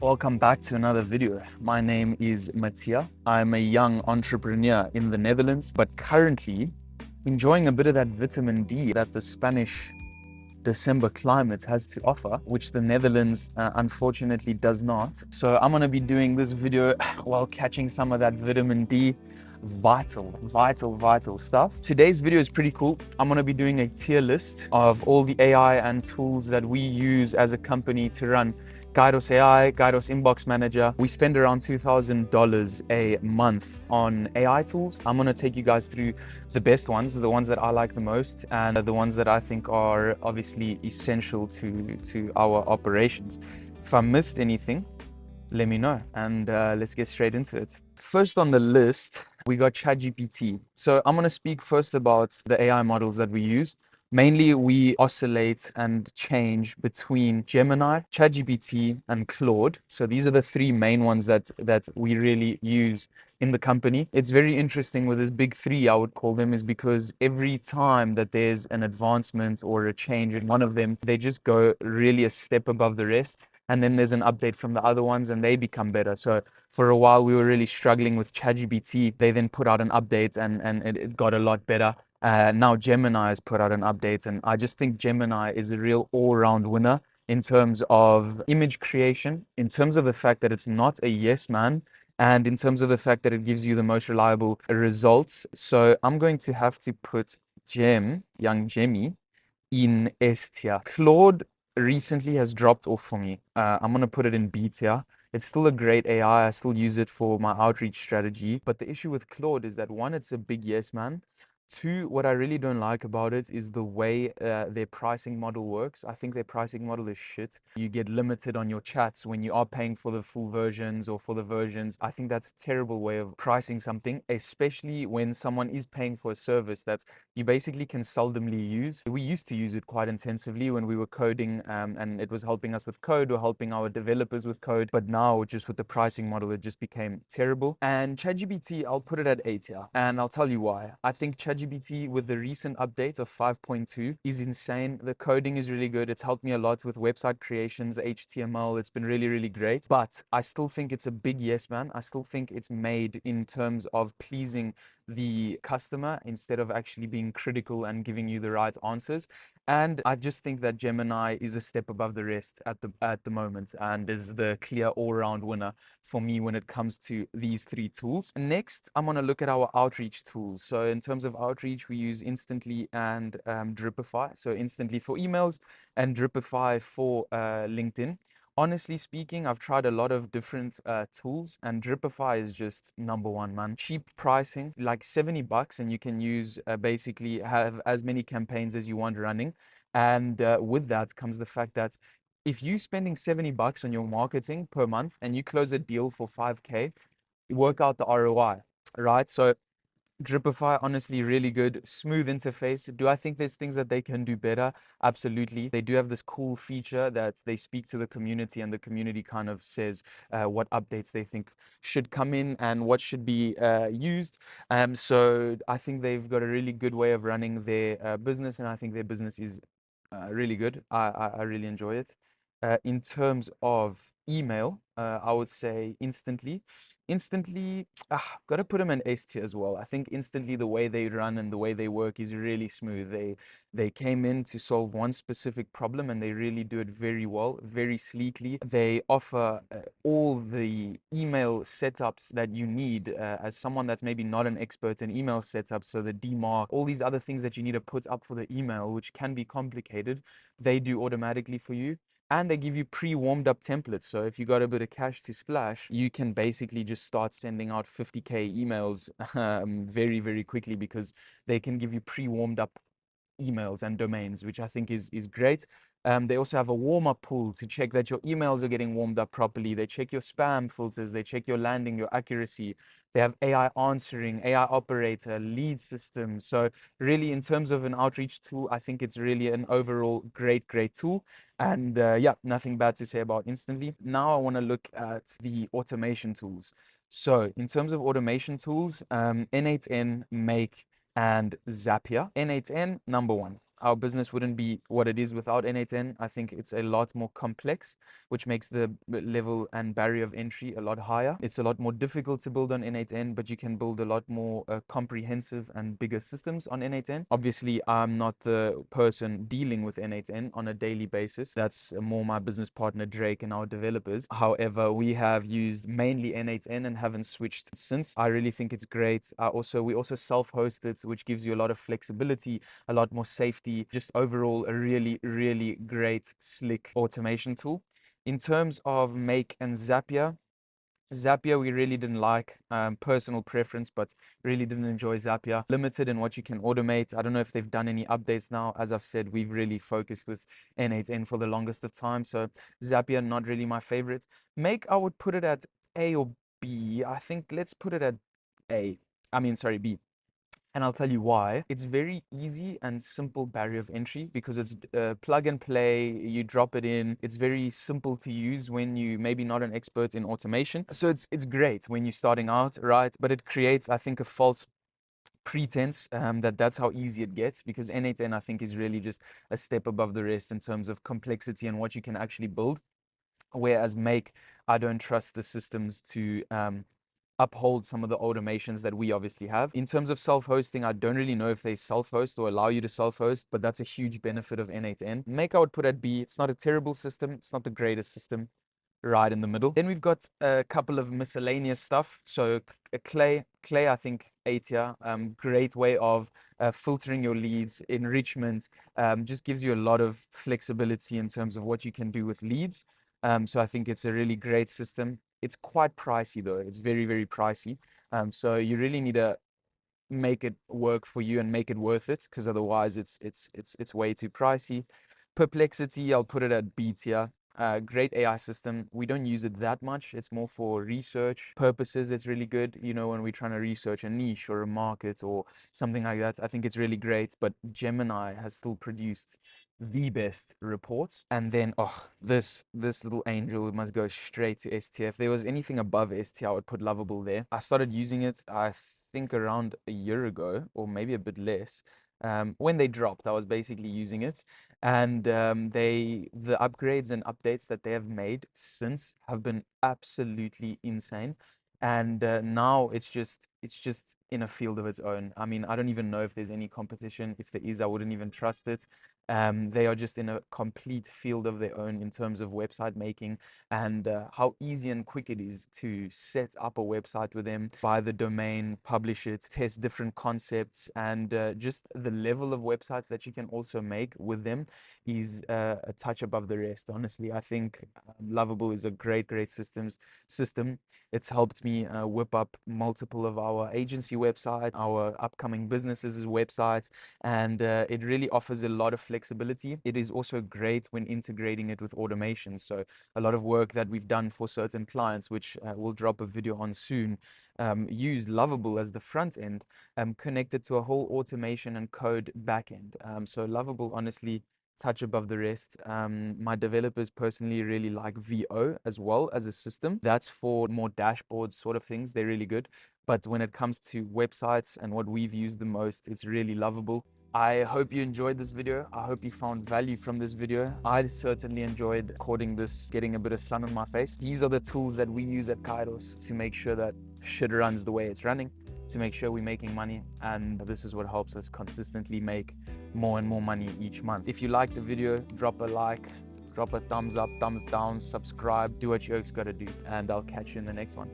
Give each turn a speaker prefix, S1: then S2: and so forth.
S1: Welcome back to another video. My name is Mattia. I'm a young entrepreneur in the Netherlands, but currently enjoying a bit of that vitamin D that the Spanish December climate has to offer, which the Netherlands unfortunately does not. So I'm going to be doing this video while catching some of that vitamin D. Vital stuff. Today's video is pretty cool. I'm going to be doing a tier list of all the AI and tools that we use as a company to run Khairos AI, Khairos Inbox Manager. We spend around $2,000 a month on AI tools. I'm going to take you guys through the best ones, the ones that I like the most, and the ones that I think are obviously essential to our operations. If I missed anything, let me know, and let's get straight into it. First on the list, we got ChatGPT. So I'm going to speak first about the AI models that we use. Mainly, we oscillate and change between Gemini, ChatGPT, and Claude. So these are the three main ones that we really use in the company. It's very interesting with this big three, I would call them, is because every time that there's an advancement or a change in one of them, they just go really a step above the rest. And then there's an update from the other ones and they become better. So for a while, we were really struggling with ChatGPT. They then put out an update and it got a lot better. Now Gemini has put out an update, and I just think Gemini is a real all-round winner in terms of image creation, in terms of the fact that it's not a yes man, and in terms of the fact that it gives you the most reliable results. So I'm going to have to put young Jemmy, in S tier. Claude recently has dropped off for me. I'm going to put it in B tier. It's still a great AI. I still use it for my outreach strategy. But the issue with Claude is that one, it's a big yes man. Two, what I really don't like about it is the way their pricing model works. I think their pricing model is shit. You get limited on your chats when you are paying for the full versions or for the versions. I think that's a terrible way of pricing something, especially when someone is paying for a service that you basically can seldomly use. We used to use it quite intensively when we were coding, and it was helping us with code or helping our developers with code. But now, just with the pricing model, it just became terrible. And ChatGPT, I'll put it at A tier, and I'll tell you why. I think ChatGPT with the recent update of 5.2 is insane. The coding is really good. It's helped me a lot with website creations, HTML. It's been really, really great. But I still think it's a big yes man. I still think it's made in terms of pleasing the customer instead of actually being critical and giving you the right answers. And I just think that Gemini is a step above the rest at the moment, and is the clear all-round winner for me when it comes to these three tools. Next, I'm going to look at our outreach tools. So in terms of outreach, we use Instantly and Dripify. So Instantly for emails and Dripify for LinkedIn. Honestly speaking, I've tried a lot of different tools, and Dripify is just number one, man. Cheap pricing, like $70, and you can use basically have as many campaigns as you want running. And with that comes the fact that if you're spending $70 on your marketing per month and you close a deal for 5K, work out the ROI, right? So Dripify, honestly, really good, smooth interface. Do I think there's things that they can do better? Absolutely. They do have this cool feature that they speak to the community, and the community kind of says what updates they think should come in and what should be used. So I think they've got a really good way of running their business, and I think their business is really good. I really enjoy it. In terms of email, I would say Instantly. Instantly, got to put them in S tier as well. I think Instantly, the way they run and the way they work is really smooth. They came in to solve one specific problem, and they really do it very well, very sleekly. They offer all the email setups that you need as someone that's maybe not an expert in email setup. So the DMARC, all these other things that you need to put up for the email, which can be complicated, they do automatically for you. And they give you pre-warmed up templates. So if you got a bit of cash to splash, you can basically just start sending out 50K emails very, very quickly, because they can give you pre-warmed up emails and domains, which I think is great. They also have a warm-up pool to check that your emails are getting warmed up properly. They check your spam filters. They check your landing, your accuracy. They have AI answering, AI operator, lead system. So really, in terms of an outreach tool, I think it's really an overall great tool. And yeah, nothing bad to say about Instantly. Now I want to look at the automation tools. So in terms of automation tools, N8N, Make, and Zapier. N8N, number one. our business wouldn't be what it is without N8N. I think it's a lot more complex, which makes the level and barrier of entry a lot higher. It's a lot more difficult to build on N8N, but you can build a lot more comprehensive and bigger systems on N8N. Obviously, I'm not the person dealing with N8N on a daily basis. That's more my business partner, Drake, and our developers. However, we have used mainly N8N and haven't switched since. I really think it's great. We also self-host it, which gives you a lot of flexibility, a lot more safety, just overall a really, really great, slick automation tool. In terms of Make and Zapier, we really didn't like, personal preference, but really didn't enjoy Zapier. Limited in what you can automate. I don't know if they've done any updates now. As I've said, we've really focused with N8N for the longest of time. So Zapier, not really my favorite. Make, I would put it at A or B. I think let's put it at B. And I'll tell you why. It's very easy and simple barrier of entry because it's plug and play. You drop it in. It's very simple to use when you maybe not an expert in automation. So it's great when you're starting out, right? But it creates, I think, a false pretense that that's how easy it gets, because N8N, I think, is really just a step above the rest in terms of complexity and what you can actually build. Whereas Make, I don't trust the systems to uphold some of the automations that we obviously have. In terms of self-hosting, I don't really know if they self-host or allow you to self-host, but that's a huge benefit of N8N. Make, I would put at B. It's not a terrible system. It's not the greatest system, right in the middle. Then we've got a couple of miscellaneous stuff. So Clay, I think A tier, great way of filtering your leads. Enrichment just gives you a lot of flexibility in terms of what you can do with leads. So I think it's a really great system. It's quite pricey though. It's very, very pricey. So you really need to make it work for you and make it worth it, because otherwise it's way too pricey. Perplexity, I'll put it at B tier. Great AI system. We don't use it that much. It's more for research purposes. It's really good, you know, when we're trying to research a niche or a market or something like that. I think it's really great. But Gemini has still produced the best reports. And then, this little angel must go straight to S tier. If there was anything above S tier, I would put Lovable there. I started using it, I think, around a year ago, or maybe a bit less. When they dropped, I was basically using it, and the upgrades and updates that they have made since have been absolutely insane. And now it's just in a field of its own. I mean, I don't even know if there's any competition. If there is, I wouldn't even trust it. They are just in a complete field of their own in terms of website making, and how easy and quick it is to set up a website with them, buy the domain, publish it, test different concepts, and just the level of websites that you can also make with them is a touch above the rest. Honestly, I think Lovable is a great system. It's helped me whip up multiple of our agency websites, our upcoming businesses' websites, and it really offers a lot of flexibility. It is also great when integrating it with automation. So a lot of work that we've done for certain clients, which we'll drop a video on soon, use Lovable as the front end, connected to a whole automation and code backend. So Lovable, honestly, touch above the rest. My developers personally really like VO as well as a system. That's for more dashboards sort of things. They're really good. But when it comes to websites and what we've used the most, it's really Lovable. I hope you enjoyed this video. I hope you found value from this video. I certainly enjoyed recording this, getting a bit of sun on my face. These are the tools that we use at Khairos to make sure that shit runs the way it's running, to make sure we're making money. And this is what helps us consistently make more and more money each month. If you liked the video, drop a like, drop a thumbs up, thumbs down, subscribe, do what you gotta do, and I'll catch you in the next one.